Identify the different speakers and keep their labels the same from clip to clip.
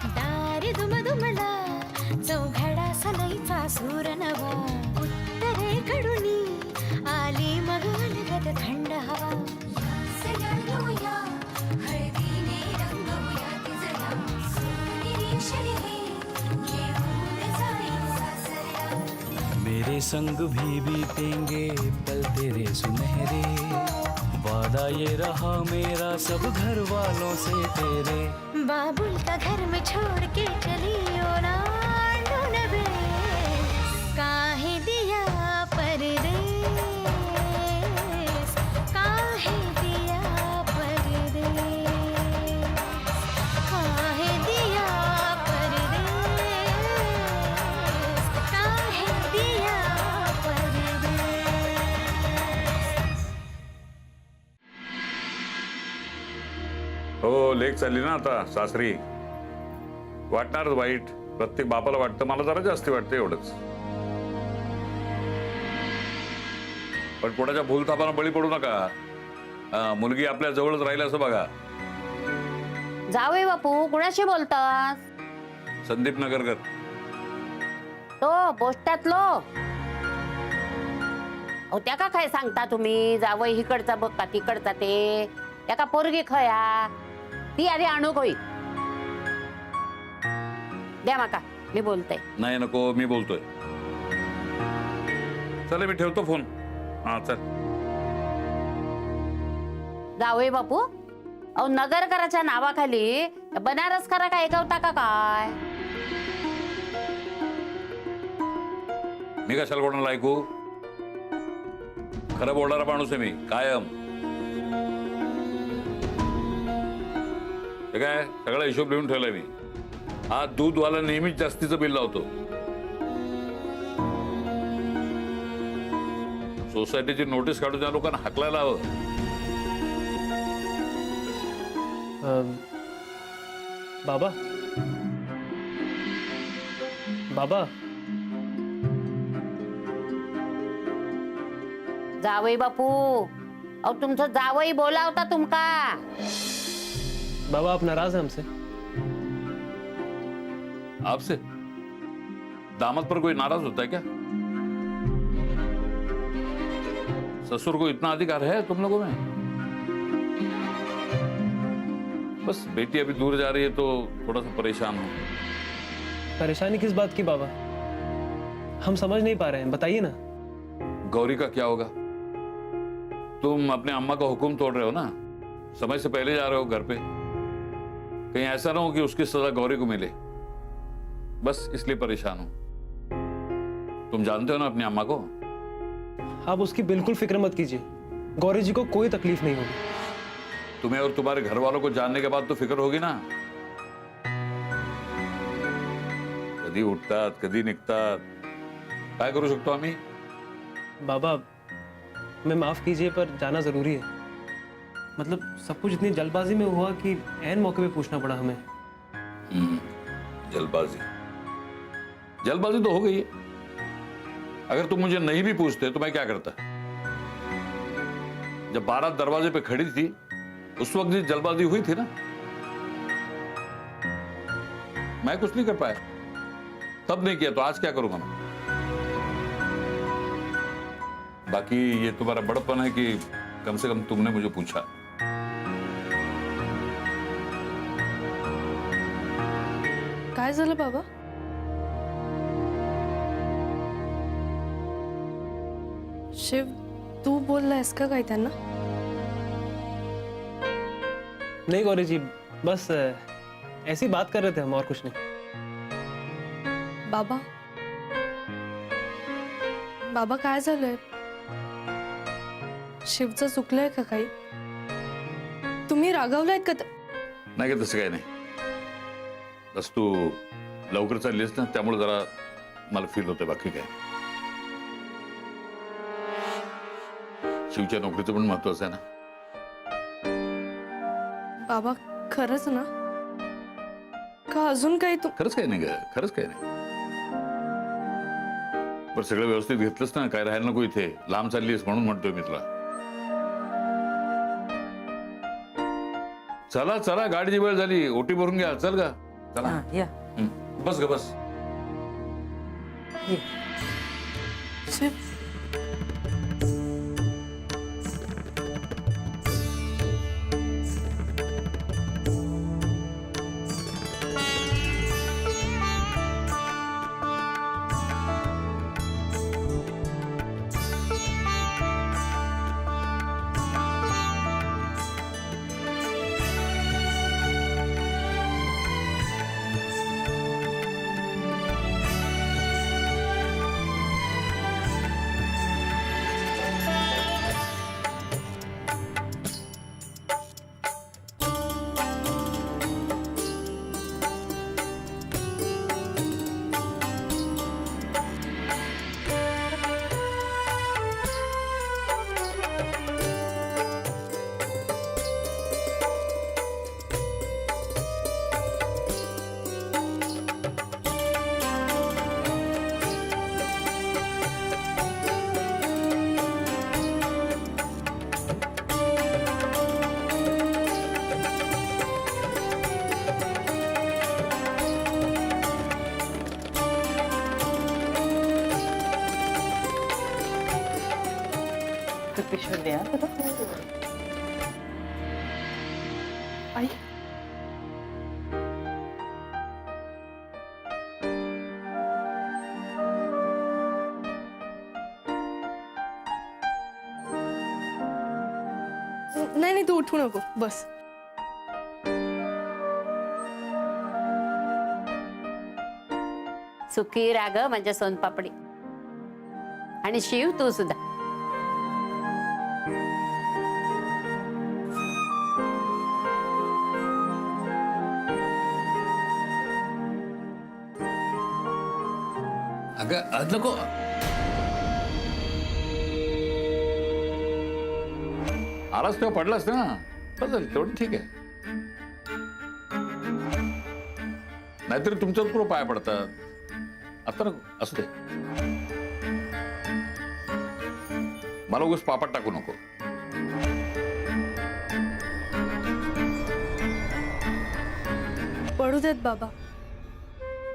Speaker 1: दारी दुमदुमला चौघडा सनईचा सूर नवा उत्तरेकडून आली मग अलगद थंड हवा सजणूया हळदीने रंगवूया तिजला निरीक्षण हे घेऊन जाई सासरा
Speaker 2: मेरे संग भी बीतेंगे पल तेरे सुनहरे वादा ये रहा मेरा सब घर वालों से तेरे
Speaker 1: बाबुल का घर में छोड़ के चली ओ ना ढूंढबे काहे दिया परदेस काहे दिया परदेस काहे दिया परदेस काहे दिया परदेस
Speaker 3: हो लेक चालली ना आता सासरी वाटणारच वाईट प्रत्येक बापाला वाटतं मला जरा जास्ती वाटतं एवढंच पण कोणाच्या भूलथापांना बळी पडू नका मुलगी आपल्या जवळच राहील असं बघा
Speaker 4: जावई बापू कुणाशी बोलतात
Speaker 3: संदीप नगरकर
Speaker 4: तो पोस्टातलो अहो त्याका काय सांगता तुम्ही जावई हिकडचा बघ का तिकडचा ते त्याका पोरगी खया ती आधी आणू होई द्या माका मी बोलते
Speaker 3: नाही नको मी बोलतोय चला मी ठेवतो फोन हा चल
Speaker 4: जावई बापू अहो नगरकराच्या नावाखाली बनारस करा काय ऐकवता का काय
Speaker 3: मी कशाला कोणाला ऐकू खरं बोलणारा माणूस आहे मी कायम हे काय सगळा हिशोब लिहून ठेवलाय मी हा दूधवाला नेहमीच जास्तीचं बिल लावतो सोसायटीची नोटीस काढून त्या लोकांना हाकलायला हवं
Speaker 5: बाबा बाबा
Speaker 4: जावई बापू अहो तुमचं जावई बोलावता तुमका
Speaker 5: बाबा आप नाराज हैं हमसे
Speaker 3: आपसे दामाद पर कोई नाराज होता है क्या ससुर को इतना अधिकार है तुम लोगों में बस बेटी अभी दूर जा रही है तो थोड़ा सा परेशान हूं
Speaker 5: परेशानी किस बात की बाबा हम समझ नहीं पा रहे हैं बताइए ना
Speaker 3: गौरी का क्या होगा तुम अपने अम्मा का हुक्म तोड़ रहे हो ना समय से पहले जा रहे हो घर पे कहीं ऐसा ना हो कि उसकी सजा गौरी को मिले बस इसलिए परेशान हूं तुम जानते हो ना अपनी अम्मा को
Speaker 5: आप उसकी बिल्कुल फिक्र मत कीजिए गौरी जी को कोई तकलीफ नहीं होगी
Speaker 3: तुम्हें और तुम्हारे घर वालों को जानने के बाद तो फिक्र होगी ना कधी उठतात कधी निघतात काय करू शकतो आम्ही
Speaker 5: बाबा मैं माफ कीजिए पर जाना जरूरी है मतलब सब कुछ इतनी जल्दबाजी में हुआ कि ऐन मौके पे पूछना पड़ा हमें
Speaker 3: जल्दबाजी जल्दबाजी तो हो गई है अगर तुम मुझे नहीं भी पूछते तो मैं क्या करता जब बारात दरवाजे पे खड़ी थी उस वक्त भी जल्दबाजी हुई थी ना मैं कुछ नहीं कर पाया तब नहीं किया तो आज क्या करूंगा मैं बाकी ये तुम्हारा बड़प्पन है कि कम से कम तुमने मुझे पूछा
Speaker 6: काय झालं बाबा शिव तू बोललायस का काय त्यांना
Speaker 5: नहीं गौरी जी बस ऐसी बात कर रहे थे हम और कुछ नहीं
Speaker 6: बाबा बाबा काय झालंय शिवचं चुकलंय का काही तुम्ही रागावलायत का
Speaker 3: नाही का तसं काही नाही बस तू लवकर चाललीस ना त्यामुळे जरा मला फील होतं बाकी काय शिवच्या नोकरीचं पण महत्वाचं आहे ना
Speaker 6: बाबा खरंच ना का अजून काही तू
Speaker 3: खरंच काही नाही ग खरंच काही नाही पण सगळं व्यवस्थित घेतलंस ना काय राहायला नको इथे लांब चाललीस म्हणून म्हणतोय मी तुला चला चला गाडीची वेळ झाली ओटी भरून घ्या चल का चला
Speaker 7: या
Speaker 3: बस ग बस.
Speaker 7: ये तो पिशवी दे
Speaker 6: आई नाही नाही तू उठू नको बस.
Speaker 4: सुखी राग म्हणजे सोनपापडी. आणि शिव तू सुद्धा.
Speaker 3: अगं आज नको. आलास तेव्हा पडलास ना. बस तेवढं ठीक आहे. नाहीतरी तुमच्यावर पुढं पाय पडतात. आता नको असू दे. मला उगाच पापात टाकू नको.
Speaker 6: पडू देत बाबा.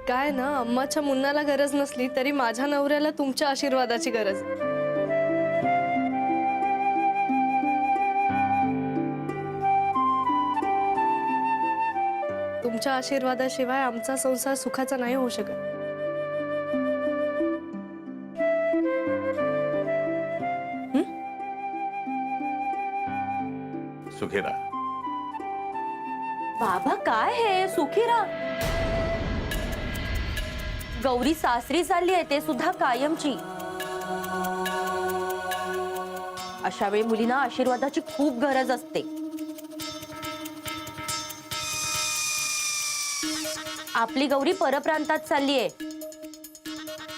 Speaker 6: काय ना अम्माच्या मुन्नाला गरज नसली तरी माझ्या नवऱ्याला तुमच्या आशीर्वादाची गरज आहे. तुमच्या आशीर्वादाशिवाय आमचा संसार सुखाचा नाही होऊ शकत.
Speaker 3: सुखी राहा.
Speaker 8: बाबा काय हे सुखी राहा. गौरी सासरी चालली आहे ते सुद्धा कायमची. अशा वेळी मुलींना आशीर्वादाची खूप गरज असते. आपली गौरी परप्रांतात चालली आहे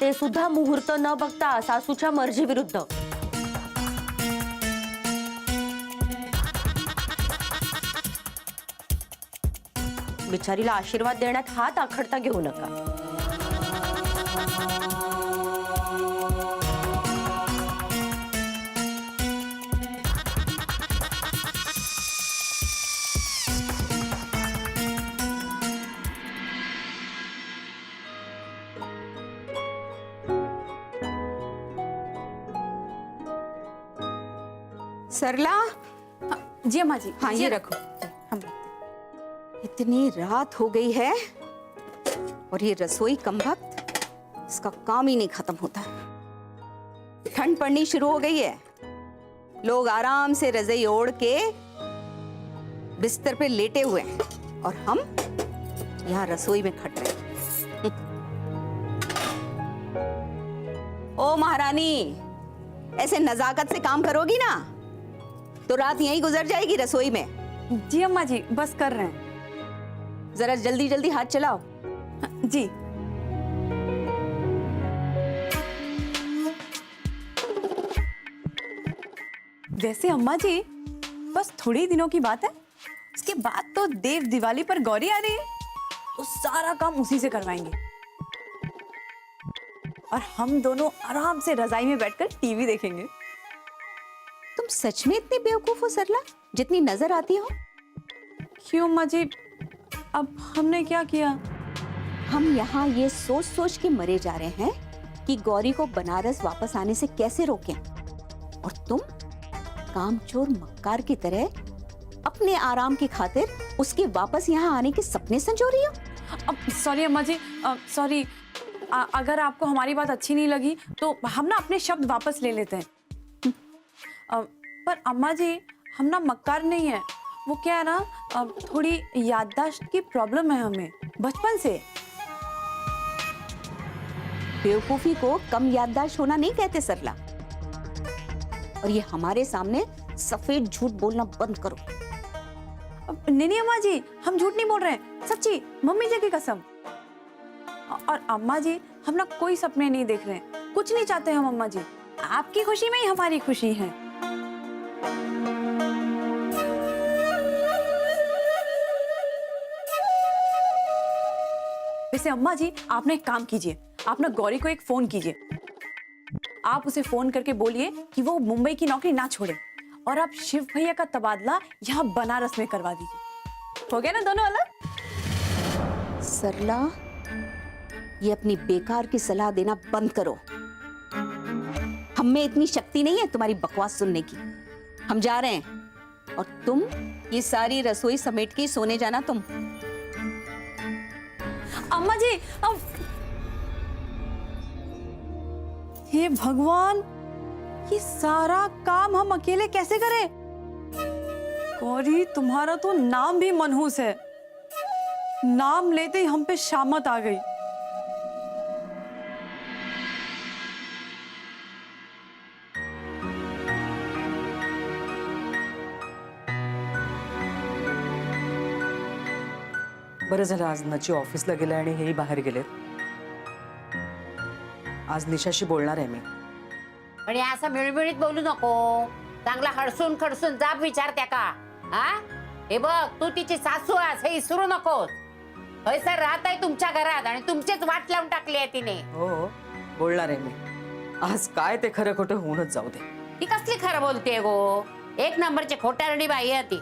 Speaker 8: ते सुद्धा मुहूर्त न बघता सासूच्या मर्जी विरुद्ध. बिचारीला आशीर्वाद देण्यात हात आखडता घेऊ नका.
Speaker 9: सरला.
Speaker 8: जी अम्मा जी.
Speaker 9: हाँ ये रखो.
Speaker 8: हम
Speaker 9: इतनी रात हो गई है और ये रसोई कम वक्त इसका काम ही नहीं खत्म होता. ठंड पड़नी शुरू हो गई है. लोग आराम से रजाई ओढ़ के बिस्तर पे लेटे हुए हैं और हम यहाँ रसोई में खट रहे हैं. ओ महारानी, ऐसे नजाकत से काम करोगी ना तो रात यहीं गुजर जाएगी रसोई में.
Speaker 8: जी अम्मा जी बस कर रहे हैं.
Speaker 9: जरा जल्दी जल्दी हाथ चलाओ.
Speaker 8: जी. वैसे अम्मा जी बस थोड़े ही दिनों की बात है. इसके बाद तो देव दिवाली पर गौरी आ रही है तो सारा काम उसी से करवाएंगे और हम दोनों आराम से रजाई में बैठकर टीवी देखेंगे.
Speaker 9: तुम सच में इतनी बेवकूफ हो सरला जितनी नजर आती हो?
Speaker 8: क्यों अम्मा जी अब हमने क्या किया?
Speaker 9: हम यहाँ ये सोच सोच के मरे जा रहे हैं कि गौरी को बनारस वापस आने से कैसे रोकें, और तुम कामचोर मक्कार की तरह अपने आराम की खातिर उसके वापस यहाँ आने के सपने संजो रही हो।
Speaker 8: अब सॉरी अम्मा जी, सॉरी। अगर आपको हमारी बात अच्छी नहीं लगी तो हम ना अपने शब्द वापस ले लेते हैं। पर अम्मा जी, हम ना मक्कार नहीं है। वो क्या है ना, थोड़ी याददाश्त की प्रॉब्लम है हमें बचपन से।
Speaker 9: बेवकूफी को कम याददाश्त होना नहीं कहते सरला, और ये हमारे सामने सफेद झूठ बोलना बंद करो।
Speaker 8: नहीं अम्मा जी, हम झूठ नहीं बोल रहे हैं, सच्ची, मम्मी जी की कसम। और अम्मा जी, हम ना कोई सपने नहीं देख रहे हैं, कुछ नहीं चाहते हम अम्मा जी। आपकी खुशी में ही हमारी खुशी है। वैसे अम्मा जी, आप ना एक काम कीजिए, आप ना गौरी को एक फोन कीजिए। आप उसे फोन करके बोलिए कि वो मुंबई की नौकरी ना छोड़े, और आप शिव भैया का तबादला यहाँ बनारस में करवा दीजिए। हो गया ना दोनों अलग।
Speaker 9: सरला, ये अपनी बेकार की सलाह देना बंद करो। हम में इतनी शक्ति नहीं है तुम्हारी बकवास सुनने की। हम जा रहे हैं, और तुम ये सारी रसोई समेट के सोने जाना तुम।
Speaker 8: अम्मा जी, हे भगवान, ये सारा काम हम अकेले कैसे करें? गौरी, तुम्हारा तो नाम भी मनहूस है। नाम लेते ही हम पे शामत आ गई।
Speaker 7: बरं झालं आज नची ऑफिसला गेले आणि हेही बाहेर गेले. आज निशाशी बोलणार आहे मी.
Speaker 4: पण हे असं मिळमिळीत बोलू नको. चांगला हडसून खडसून जाब विचार त्या का. हा, हे बघ, तू तिची सासू आहेस हे विसरू नकोस. होय सर, राहत आहे तुमच्या घरात आणि तुमचेच वाट लावून टाकली आहे तिने.
Speaker 7: हो बोलणार आहे मी. आज काय ते खरं खोटं होऊनच जाऊ दे.
Speaker 4: ती कसली खरं बोलते गो. एक नंबरची खोटारडी बाई आहे ती.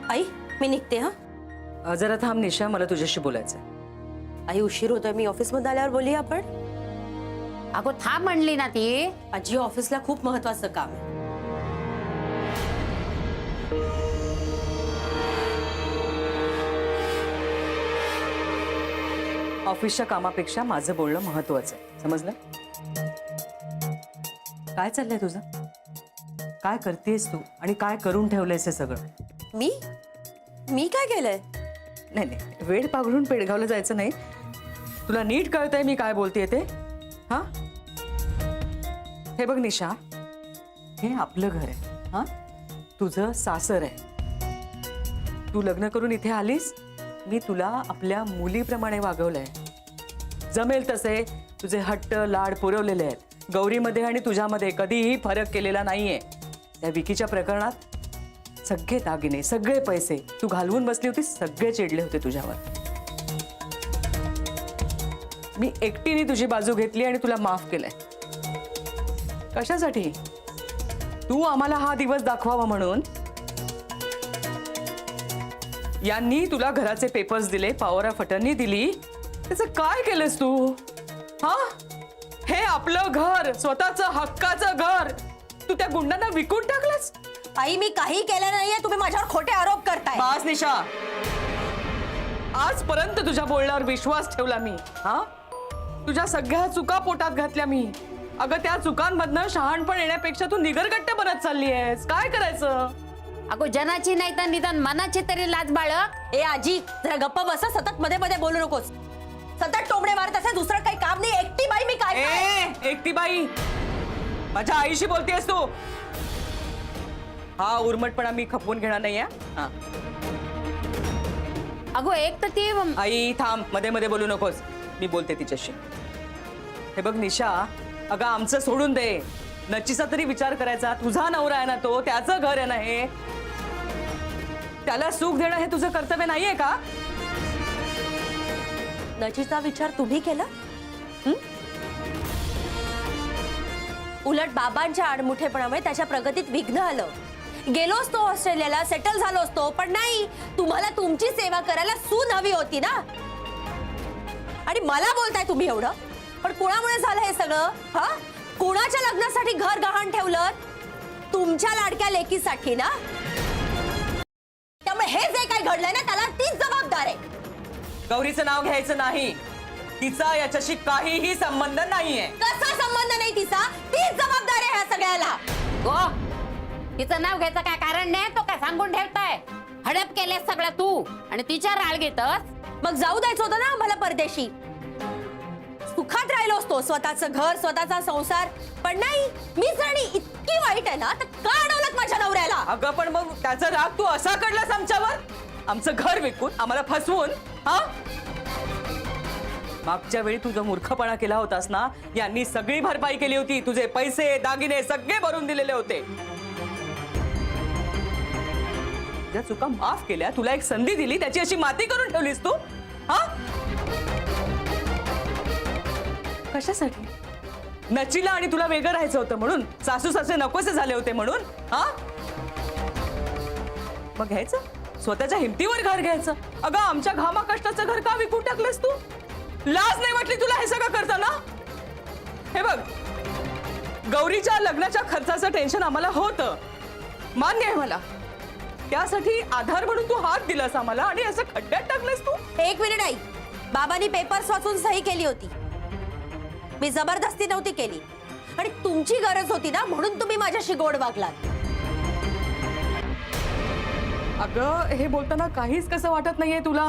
Speaker 10: आई, मी निघते. हा,
Speaker 7: जरा थांब निशा, मला तुझ्याशी बोलायचंय.
Speaker 10: आई उशीर होतोय. मी ऑफिस मध्ये आल्यावर बोलूया आपण.
Speaker 4: अगो थांब म्हणली ना ती.
Speaker 10: आजी, ऑफिसला खूप महत्त्वाचं काम आहे.
Speaker 7: ऑफिसच्या कामापेक्षा माझं बोलणं महत्वाचं आहे, समजलं? काय चाललंय तुझं? काय करतेस तू आणि काय करून ठेवलंयस हे सगळं?
Speaker 10: मी काय केलंय?
Speaker 7: नाही नाही, वेळ पाघडून पेडगावला जायचं नाही. तुला नीट कळतंय मी काय बोलतेय ते? हा, हे बघ निशा, हे आपलं घर आहे. हा, तुझं सासर आहे. तू लग्न करून इथे आलीस. मी तुला आपल्या मुलीप्रमाणे वागवलंय. जमेल तसे तुझे हट्ट लाड पुरवलेले आहेत. गौरीमध्ये आणि तुझ्यामध्ये कधीही फरक केलेला नाहीये. त्या विकीच्या प्रकरणात सगळे दागिने सगळे पैसे तू घालवून बसली होती. सगळे चिडले होते तुझ्यावर. मी एकटीने तुझी बाजू घेतली आणि तुला माफ केलंय. कशासाठी? तू आम्हाला हा दिवस दाखवावा म्हणून. यांनी तुला घराचे पेपर्स दिले, पॉवर ऑफ अटर्नी दिली. त्याचं काय केलंस तू? हा, हे आपलं घर, स्वतःचं हक्काचं घर तू त्या गुंडांना विकून टाकलंस.
Speaker 10: आई, मी काही केलं नाहीये. तुम्ही माझ्यावर खोटे आरोप करताय.
Speaker 7: बास निशा, आजपर्यंत तुझ्या बोलण्यावर विश्वास ठेवला मी. हा, तुझ्या सगळ्या चुका पोटात घातल्या मी. अगं, त्या चुकांमधनं शहाणपण येण्यापेक्षा तू निगरगट्ट बनत चालली आहेस. काय करायचं?
Speaker 4: अगो, जनाची नाही तर निदान मनाची तरी लाज बाळग.
Speaker 10: ए आजी, जरा गप्प बसा. सतत मध्ये मध्ये बोलू नकोस. सतत टोमडे मारत असे. दुसरं काही काम नाही. एकटी बाई मी काय
Speaker 7: एकटी बाई? माझ्या आईशी बोलतेस तू? हा उर्मटपणा मी खपवून घेणार नाहीये. हा,
Speaker 4: अगो, एक तर ती
Speaker 7: आई थांब, मध्ये मध्ये बोलू नकोस. मी बोलते तिच्याशी. हे बघ निशा, अगं आमचं सोडून दे. नचीचा तरी विचार करायचा. तुझा नवरा आहे ना तो, त्याचं घर आहे ना हे. त्याला सुख देणं हे तुझं कर्तव्य नाहीये का?
Speaker 10: नचीचा विचार तुम्ही केला? उलट बाबांच्या आडमुठेपणामुळे त्याच्या प्रगतीत विघ्न आलं. गेलो असतो ऑस्ट्रेलियाला, सेटल झालो असतो, पण नाही, तुम्हाला तुमची सेवा करायला सून हवी होती ना. आणि मला बोलताय तुम्ही एवढं, पण कोणामुळे झालं हे सगळं? हा, कोणाच्या लग्नासाठी घर गहाण ठेवलं? तुमच्या लाडक्या लेकीसाठी ना. त्यामुळे हे जे काही घडलंय ना, त्याला तीच जबाबदार आहे.
Speaker 7: गौरीचं नाव घ्यायचं नाही. तिचा याच्याशी काहीही संबंध नाहीये.
Speaker 10: कसा संबंध नाही तिचा? तीच जबाबदार आहे ह्या सगळ्याला.
Speaker 4: गो, तिचं नाव घ्यायचं काय कारण नाही, तो काय सांगून ठेवताय? हडप केले सगळं तू आणि तिच्या राळ घेतस.
Speaker 10: मग जाऊ द्यायचं होतं ना आम्हाला परदेशी. सुखात राहिलो असतो, स्वतःचं घर, स्वतःचा संसार. पण नाही, मी जणी इतकी वाईट आहे ना, तर का अडवलत माझ्या नवऱ्याला?
Speaker 7: अगं पण मग त्याचा राग तू असा काढलास आमच्यावर? आमचं घर विकून, आम्हाला फसवून. हा, मागच्या वेळी तुझा मूर्खपणा केला होतास ना, यांनी सगळी भरपाई केली होती. तुझे पैसे दागिने सगळे भरून दिलेले होते. ज्या चुका माफ केल्या, तुला एक संधी दिली, त्याची अशी माती करून ठेवलीस तू. हा, कशासाठी? नचीला आणि तुला वेगळं राहायचं होतं म्हणून? सासू सासरे नकोसे झाले होते म्हणून? हा, मग घ्यायचं स्वतःच्या हिमतीवर घर घ्यायचं. अगं आमच्या घामा कष्टाचं घर का विकून टाकलंस तू? लाज नाही वाटली तुला हे सगळं करताना? हे बघ, गौरीच्या लग्नाच्या खर्चाचं टेन्शन आम्हाला होतं, मान्य आहे मला. त्यासाठी आधार म्हणून तू हात दिलास आम्हाला आणि असं खड्ड्यात टाकलंस तू.
Speaker 10: एक मिनिट आई, बाबांनी पेपर्स वाचून सही केली होती. मी जबरदस्ती नव्हती केली. आणि तुमची गरज होती ना, म्हणून तुम्ही माझ्याशी गोड वागलात.
Speaker 7: अगं हे बोलताना काहीच कसं वाटत नाहीये तुला?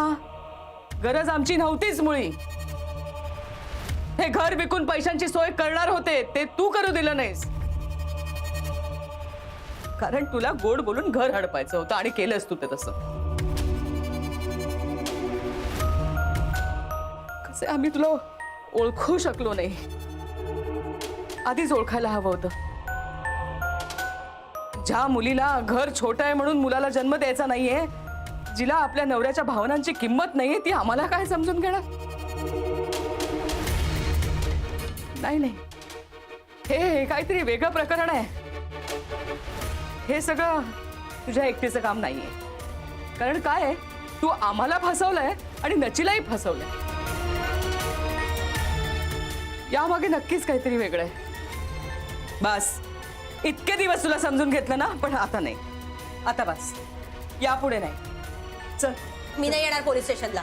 Speaker 7: गरज आमची नव्हतीच मुळी. हे घर विकून पैशांची सोय करणार होते, ते तू करू दिलं नाहीस. कारण तुला गोड बोलून घर हडपायचं होतं आणि केलंस तू ते तसं. कसे आम्ही तुला ओळखू शकलो नाही. आधीच ओळखायला हवं होतं. ज्या मुलीला घर छोटं आहे म्हणून मुलाला जन्म द्यायचा नाहीये, जिला आपल्या नवऱ्याच्या भावनांची किंमत नाहीये, ती आम्हाला काय समजून घेणार? नाही नाही, हे काहीतरी वेगळं प्रकरण आहे. हे सगळं तुझ्या एकटीचं काम नाहीये. कारण काय आहे, तू आम्हाला फसवलंय आणि नचीलाही फसवलंय. यामागे नक्कीच काहीतरी वेगळं आहे. बस इतके दिवस तुला समजून घेतलं ना, पण आता नाही. आता बस, यापुढे नाही. चल,
Speaker 10: मी नाही येणार पोलीस स्टेशनला.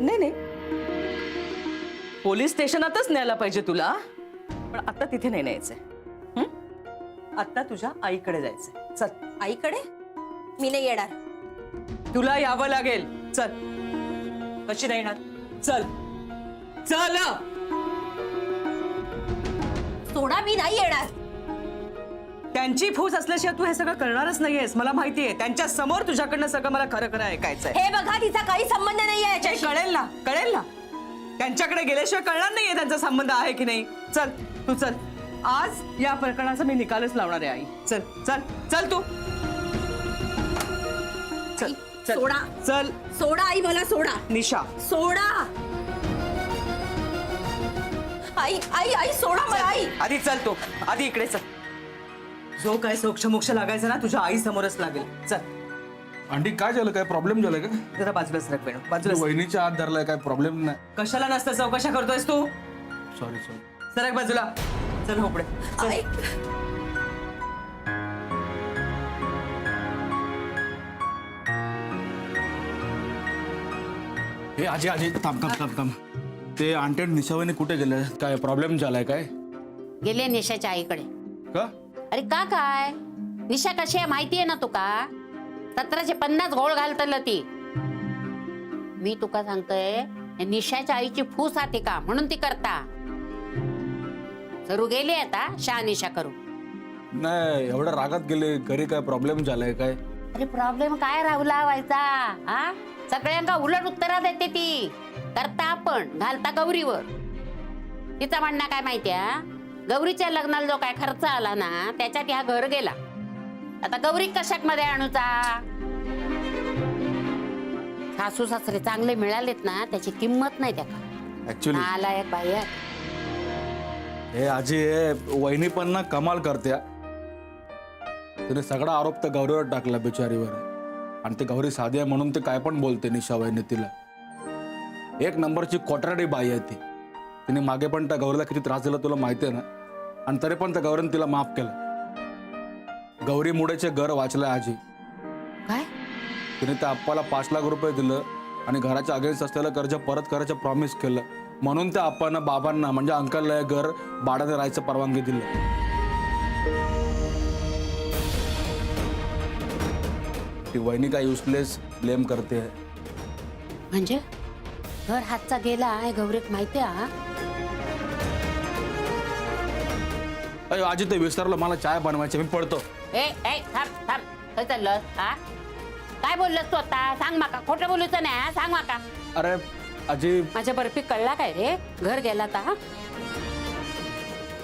Speaker 7: नाही नाही, पोलीस स्टेशनातच न्यायला पाहिजे तुला, पण आता तिथे नाही न्यायचंय. आता तुझ्या आईकडे जायचंय. चल.
Speaker 10: आईकडे? मी नाही येणार.
Speaker 7: तुला यावं लागेल. चल. कशी नाही येणार? चल चल.
Speaker 10: सोडा, मी नाही येणार.
Speaker 7: त्यांची फूस असल्याशिवाय तू हे सगळं करणारच नाहीयेस, मला माहितीये. त्यांच्या समोर तुझ्याकडनं सगळं मला खरं खरं ऐकायचंय.
Speaker 10: हे बघा, तिचा काही संबंध नाहीये याच्याशी.
Speaker 7: कळेल ना, कळेल ना. त्यांच्याकडे गेल्याशिवाय कळणार नाहीये त्यांचा संबंध आहे की नाही. चल तू चल. आज या प्रकरणाचा मी निकालच लावणार आहे आई. चल चल चल तू. चल चल.
Speaker 10: सोडा.
Speaker 7: चल.
Speaker 10: सोडा आई, मला सोडा.
Speaker 7: निशा,
Speaker 10: सोडा. आई आई आई, सोडा मला. आई
Speaker 7: आधी चल तू. आधी इकडे चल. जो काय सोक्षमोक्ष लागायचं ना, तुझ्या आई समोरच लागेल. चल.
Speaker 11: आंटी काय झालं? काय प्रॉब्लेम झालाय का?
Speaker 7: जरा बाजूला सरक वेणू, बाजूला सरक.
Speaker 11: वहिनीच्या हात धरलाय, काय प्रॉब्लेम नाही?
Speaker 7: कशाला नसतं चौकशा करतोयस तू?
Speaker 11: Sorry sorry.
Speaker 7: सरक बाजूला. चल हो पुढे. चल.
Speaker 10: आई.
Speaker 11: हे आजी आजी थांब थांब थांब थांब. ते आंटी आणि निशावणी कुठे गेले? काय प्रॉब्लेम झालाय काय?
Speaker 4: गेले निशाच्या आईकडे.
Speaker 11: का?
Speaker 4: अरे का काय, निशा कशी आहे माहितीये ना तुका? 1750 घोळ घालतल ती. मी तुका सांगतोय, निशाच्या आईची फूस आते का म्हणून ती करता. सरू गेली आता शहानिशा करू.
Speaker 11: नाही, एवढ्या रागात गेले घरी, काय प्रॉब्लेम झालाय काय?
Speaker 4: अरे प्रॉब्लेम काय राहुला व्हायचा? हा, सगळ्यांना उलट उत्तरा देते ती. करता आपण, घालता गौरीवर. तिचा म्हणणं काय माहितीये, गौरीच्या लग्नाला जो काय खर्च आला ना, त्याच्यात ह्या घर गेला. आता गौरी कशाक मध्ये आणूचा? सासू सासरे चांगले मिळालेत ना, त्याची किंमत नाही त्याका.
Speaker 11: ऍक्च्युली
Speaker 4: आला एक बाई
Speaker 11: हे आजी हे वहिनी पण ना कमाल करते. तिने सगळा आरोप त्या गौरीवर टाकला बिचारीवर. आणि ती गौरी साधी आहे म्हणून ते काय पण बोलते निशा वहिनी तिला. एक नंबरची कोटराडी बाई आहे ती. तिने मागे पण त्या गौरीला किती त्रास दिला तुला माहिती आहे ना. आणि तरी पण त्या गौरीने तिला माफ केलं. गौरी मुडेचे घर वाचलंय आजी.
Speaker 4: काय
Speaker 11: तिने त्या आप्पाला 5 लाख रुपये दिलं आणि घराच्या अगेन्स्ट असलेलं कर्ज परत करायचं प्रॉमिस केलं. म्हणून त्या आप्पानं बाबांना म्हणजे अंकलला हे घर भाड्याने राहायचं परवानगी दिली. ती वहिनी काय युजलेस ब्लेम करते.
Speaker 4: म्हणजे घर हातचा गेला आहे गौरीक माहिती आहे.
Speaker 11: अरे आजी ते विसरलं मला चाय बनवायची. मी पडतो.
Speaker 4: ए ए थांब थांब काय चाललं हा काय बोललंस तू आता सांग माका. खोटं बोलूचं नाही हा? सांग माका.
Speaker 11: अरे आजी.
Speaker 4: माझ्या बर्फी कळला काय रे घर गेला आता.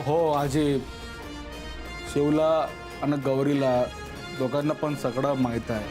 Speaker 11: हो आजी शिवला आणि गौरीला दोघांना पण सगळं माहित आहे.